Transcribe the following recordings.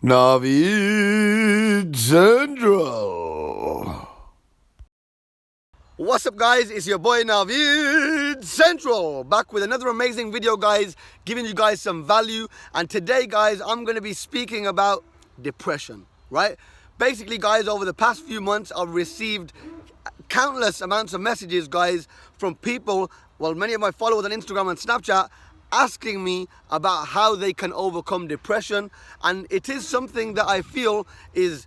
NaveedCentral. What's up, guys? It's your boy NaveedCentral, back with another amazing video, guys, giving you guys some value. And today, guys, I'm going to be speaking about depression, right? Basically, guys, over the past few months, I've received countless amounts of messages, guys, from people, well, many of my followers on Instagram and Snapchat, asking me about how they can overcome depression. And it is something that I feel is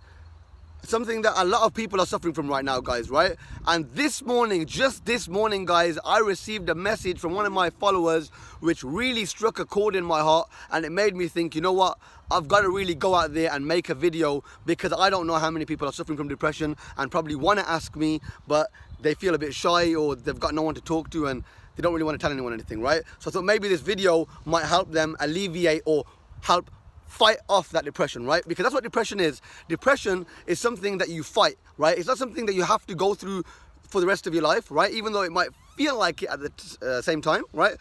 something that a lot of people are suffering from right now, guys, right? And this morning, just this morning, guys, I received a message from one of my followers which really struck a chord in my heart, and it made me think, you know what, I've got to really go out there and make a video, because I don't know how many people are suffering from depression and probably want to ask me, but they feel a bit shy or they've got no one to talk to and they don't really want to tell anyone anything, right? So I thought maybe this video might help them alleviate or help fight off that depression, right? Because that's what depression is. Depression is something that you fight, right? It's not something that you have to go through for the rest of your life, right? Even though it might feel like it at the same time, right?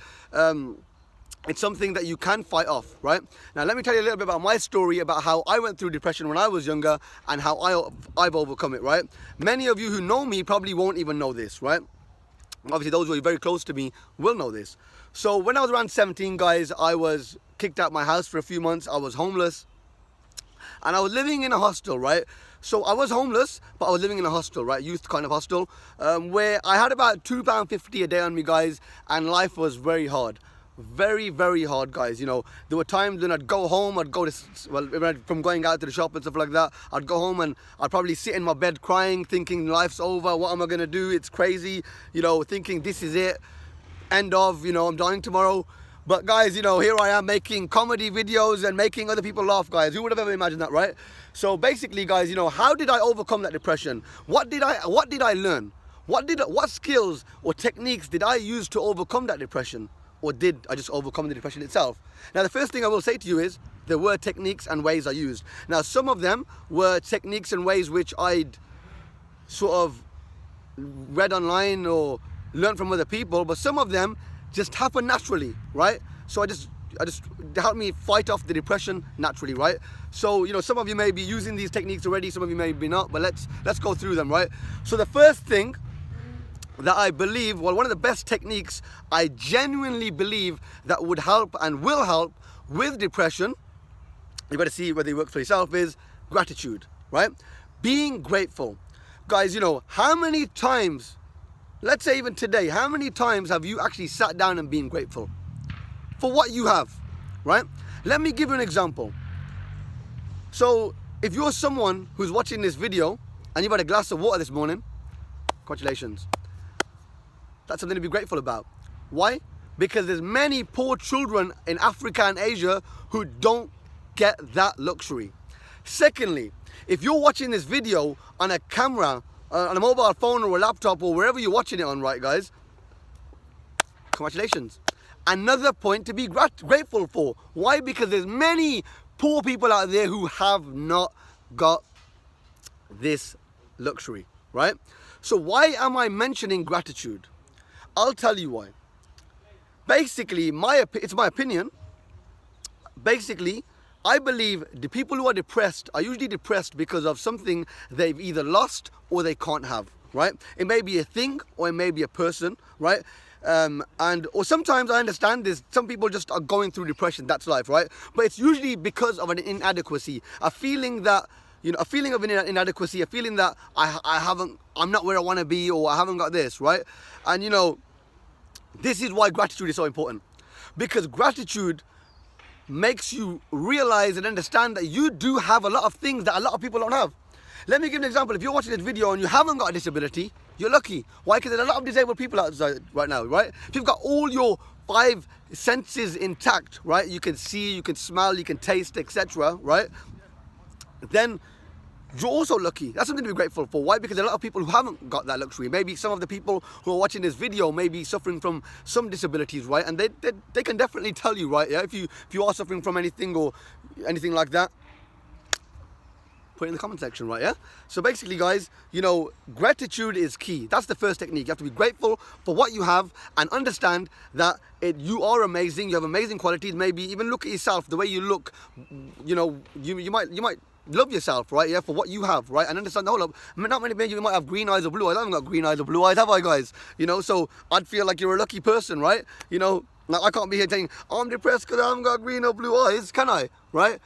It's something that you can fight off, right? Now, let me tell you a little bit about my story about how I went through depression when I was younger and how I've overcome it, right? Many of you who know me probably won't even know this, right? Obviously, those who are very close to me will know this. So when I was around 17, guys, I was kicked out my house for a few months. I was homeless and I was living in a hostel, right? So I was homeless, but I was living in a hostel, right? Youth kind of hostel, where I had about £2.50 a day on me, guys, and life was very hard. Very, very hard, guys. You know, there were times when I'd go home, I'd go to, well, from going out to the shop and stuff like that, I'd go home and I'd probably sit in my bed crying, thinking life's over, what am I gonna do? It's crazy, you know, thinking this is it, end of, you know, I'm dying tomorrow. But guys, you know, here I am making comedy videos and making other people laugh, guys. Who would have ever imagined that, right? So basically, guys, you know, how did I overcome that depression? What did I learn? What skills or techniques did I use to overcome that depression? Or did I just overcome the depression itself? Now, the first thing I will say to you is there were techniques and ways I used. Now, some of them were techniques and ways which I'd sort of read online or learned from other people, but some of them just happened naturally, right? So I just they helped me fight off the depression naturally, right? So, you know, some of you may be using these techniques already, some of you may be not, but let's go through them, right? So the first thing that I believe, well, one of the best techniques I genuinely believe that would help and will help with depression, you've got to see whether it works for yourself, is gratitude, right? Being grateful. Guys, you know, how many times, let's say even today, how many times have you actually sat down and been grateful for what you have, right? Let me give you an example. So if you're someone who's watching this video and you've had a glass of water this morning, congratulations. That's something to be grateful about. Why? Because there's many poor children in Africa and Asia who don't get that luxury. Secondly, if you're watching this video on a camera, on a mobile phone or a laptop or wherever you're watching it on, right, guys, congratulations. Another point to be grateful for. Why? Because there's many poor people out there who have not got this luxury, right? So why am I mentioning gratitude? I'll tell you why. Basically, it's my opinion. Basically, I believe the people who are depressed are usually depressed because of something they've either lost or they can't have, right? It may be a thing or it may be a person, right? Or sometimes I understand this, some people just are going through depression, that's life, right? But it's usually because of an inadequacy, a feeling that, you know, a feeling of inadequacy, a feeling that I'm not where I want to be, or I haven't got this, right? And you know, this is why gratitude is so important. Because gratitude makes you realize and understand that you do have a lot of things that a lot of people don't have. Let me give an example. If you're watching this video and you haven't got a disability, you're lucky. Why? Because there's a lot of disabled people outside right now, right? If you've got all your 5 senses intact, right? You can see, you can smell, you can taste, etc., right? Then you're also lucky. That's something to be grateful for. Why? Because there are a lot of people who haven't got that luxury. Maybe some of the people who are watching this video may be suffering from some disabilities, right? And they can definitely tell you, right? Yeah, if you are suffering from anything or anything like that, Put it in the comment section, right? Yeah. So basically, guys, you know, gratitude is key. That's the first technique. You have to be grateful for what you have and understand that you are amazing. You have amazing qualities. Maybe even look at yourself, the way you look. You know, you might love yourself, right? Yeah, for what you have, right? And understand the whole of. Not many people, you might have green eyes or blue eyes. I haven't got green eyes or blue eyes, have I, guys? You know, so I'd feel like you're a lucky person, right? You know, like I can't be here saying I'm depressed because I haven't got green or blue eyes, can I? Right?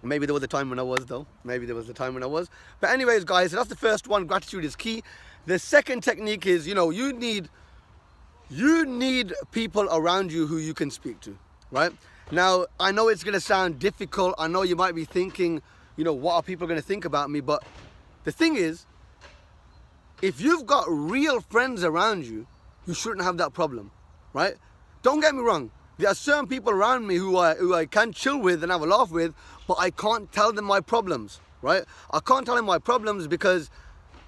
Maybe there was a time when I was, though. Maybe there was a time when I was. But anyways, guys, so that's the first one. Gratitude is key. The second technique is, you know, you need people around you who you can speak to, right? Now, I know it's going to sound difficult. I know you might be thinking, you know, what are people going to think about me? But the thing is, if you've got real friends around you, you shouldn't have that problem, right? Don't get me wrong. There are certain people around me who I can chill with and have a laugh with, but I can't tell them my problems, right? I can't tell them my problems because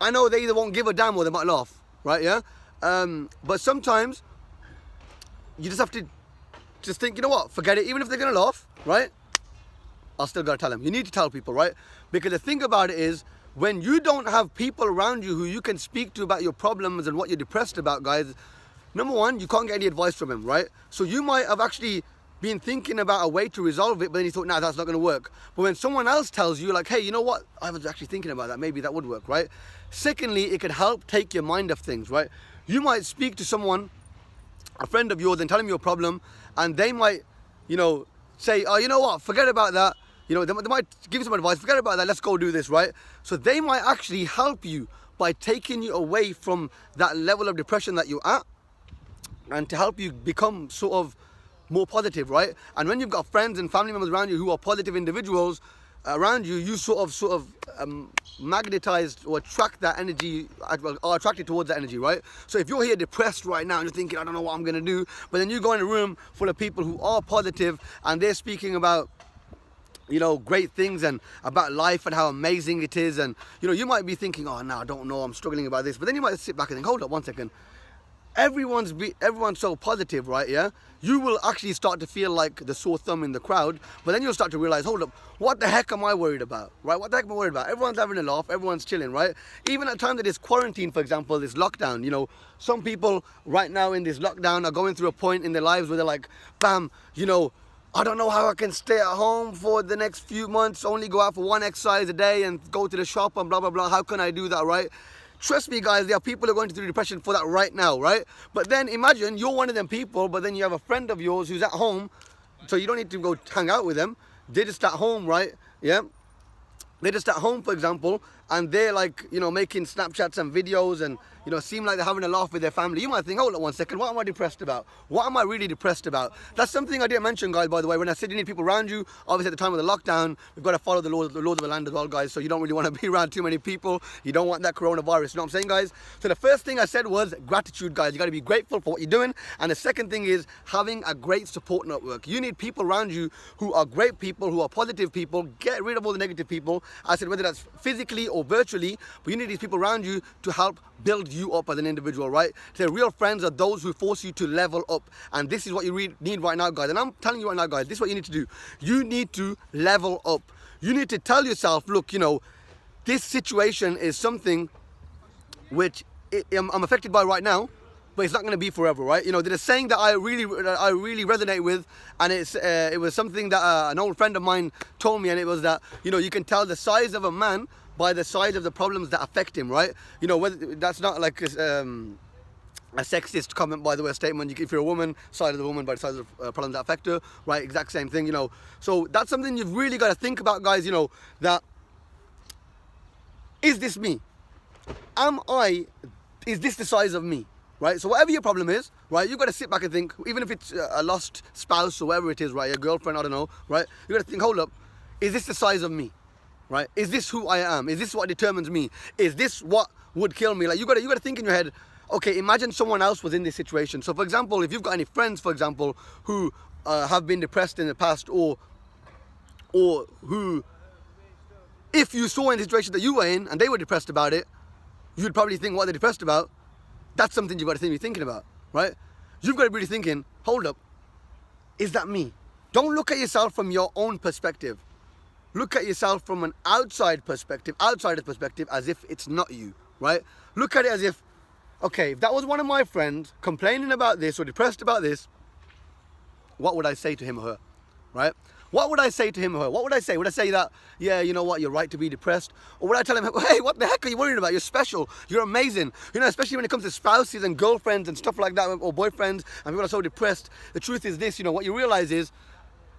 I know they either won't give a damn or they might laugh, right? Yeah. But sometimes you just have to just think, you know what? Forget it. Even if they're gonna laugh, right? I'll still gotta tell them. You need to tell people, right? Because the thing about it is, when you don't have people around you who you can speak to about your problems and what you're depressed about, guys. Number one, you can't get any advice from him, right? So you might have actually been thinking about a way to resolve it, but then you thought, nah, that's not going to work. But when someone else tells you, like, hey, you know what? I was actually thinking about that. Maybe that would work, right? Secondly, it could help take your mind off things, right? You might speak to someone, a friend of yours, and tell them your problem, and they might, you know, say, oh, you know what? Forget about that. You know, they might give you some advice. Forget about that. Let's go do this, right? So they might actually help you by taking you away from that level of depression that you're at, and to help you become sort of more positive, right? And when you've got friends and family members around you who are positive individuals around you, you sort of magnetized or attract that energy, are attracted towards that energy, right? So if you're here depressed right now and you're thinking, I don't know what I'm gonna do, but then you go in a room full of people who are positive and they're speaking about, you know, great things and about life and how amazing it is, and you know, you might be thinking, oh no, I don't know, I'm struggling about this, but then you might sit back and think, hold up one second. Everyone's so positive, right? Yeah, you will actually start to feel like the sore thumb in the crowd, but then you'll start to realize, hold up, what the heck am I worried about, right? What the heck am I worried about? Everyone's having a laugh, everyone's chilling, right? Even at times that this quarantine, for example, this lockdown, you know, some people right now in this lockdown are going through a point in their lives where they're like, bam, you know, I don't know how I can stay at home for the next few months, only go out for one exercise a day and go to the shop and blah, blah, blah. How can I do that, right? Trust me, guys, there are people who are going through depression for that right now, right? But then imagine you're one of them people, but then you have a friend of yours who's at home, so you don't need to go hang out with them. They're just at home, right? Yeah. They're just at home, for example, and they're like, you know, making Snapchats and videos and, you know, seem like they're having a laugh with their family. You might think, hold on one second, what am I depressed about? What am I really depressed about? That's something I didn't mention, guys, by the way. When I said you need people around you, obviously at the time of the lockdown, we've got to follow the laws of the land as well, guys, so you don't really want to be around too many people. You don't want that coronavirus, you know what I'm saying, guys? So the first thing I said was gratitude, guys. You got to be grateful for what you're doing. And the second thing is having a great support network. You need people around you who are great people, who are positive people. Get rid of all the negative people. I said whether that's physically or virtually, but you need these people around you to help build you up as an individual, right? So real friends are those who force you to level up, and this is what you need right now, guys. And I'm telling you right now, guys, this is what you need to do. You need to level up. You need to tell yourself, look, you know, this situation is something which I'm affected by right now, but it's not going to be forever, right? You know, there's a saying that I really resonate with, and it was something that an old friend of mine told me, and it was that, you know, you can tell the size of a man by the size of the problems that affect him, right? You know, whether that's not like a sexist comment, by the way, a statement. If you're a woman, size of the woman by the size of the problems that affect her, right? Exact same thing, you know. So that's something you've really got to think about, guys, you know, that is this me? Is this the size of me? Right? So whatever your problem is, right, you've got to sit back and think, even if it's a lost spouse or whatever it is, right, your girlfriend, I don't know, right? You've got to think, hold up, is this the size of me? Right? Is this who I am? Is this what determines me? Is this what would kill me? Like you got to think in your head, okay, imagine someone else was in this situation. So for example, if you've got any friends, for example, who have been depressed in the past, or who, if you saw in the situation that you were in and they were depressed about it, you'd probably think what they're depressed about. That's something you've got to be thinking about, right? You've got to be thinking, hold up, is that me? Don't look at yourself from your own perspective. look at yourself from an outsider's perspective, as if it's not you, right? Look at it as if, okay, if that was one of my friends complaining about this or depressed about this, what would I say to him or her, right? What would I say to him or her? What would I say? Would I say that, yeah, you know what, you're right to be depressed? Or would I tell him, hey, what the heck are you worrying about? You're special. You're amazing. You know, especially when it comes to spouses and girlfriends and stuff like that, or boyfriends, and people are so depressed. The truth is this, you know, what you realize is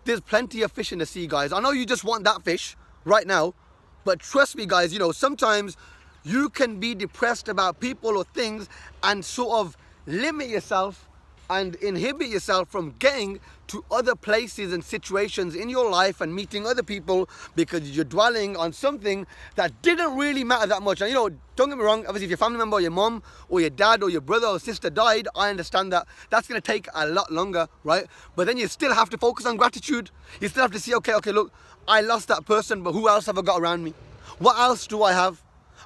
there's plenty of fish in the sea, guys. I know you just want that fish right now, but trust me, guys, you know, sometimes you can be depressed about people or things and sort of limit yourself and inhibit yourself from getting to other places and situations in your life and meeting other people because you're dwelling on something that didn't really matter that much. And you know, don't get me wrong, obviously if your family member or your mom or your dad or your brother or sister died, I understand that that's going to take a lot longer, right? But then you still have to focus on gratitude. You still have to see, okay, look, I lost that person, but who else have I got around me? What else do I have?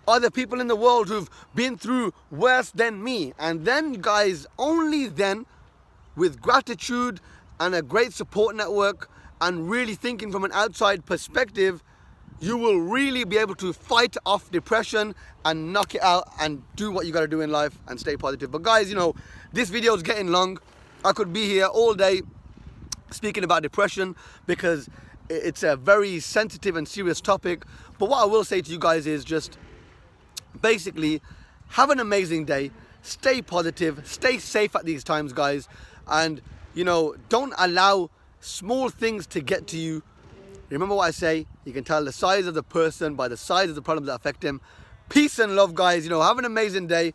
Are there people in the world who've been through worse than me? And then, guys, only then, with gratitude and a great support network and really thinking from an outside perspective, you will really be able to fight off depression and knock it out and do what you got to do in life and stay positive. But guys, you know, this video is getting long. I could be here all day speaking about depression because it's a very sensitive and serious topic. But what I will say to you guys is just basically have an amazing day, stay positive, stay safe at these times, guys, and you know, don't allow small things to get to you. Remember what I say, you can tell the size of the person by the size of the problems that affect him. Peace and love, guys. You know, have an amazing day.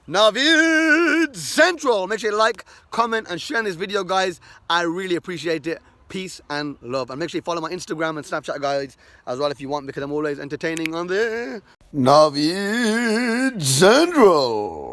NaveedCentral. Make sure you like, comment and share this video, guys. I really appreciate it. Peace and love. And make sure you follow my Instagram and Snapchat, guys, as well if you want, because I'm always entertaining on there. NaveedCentral.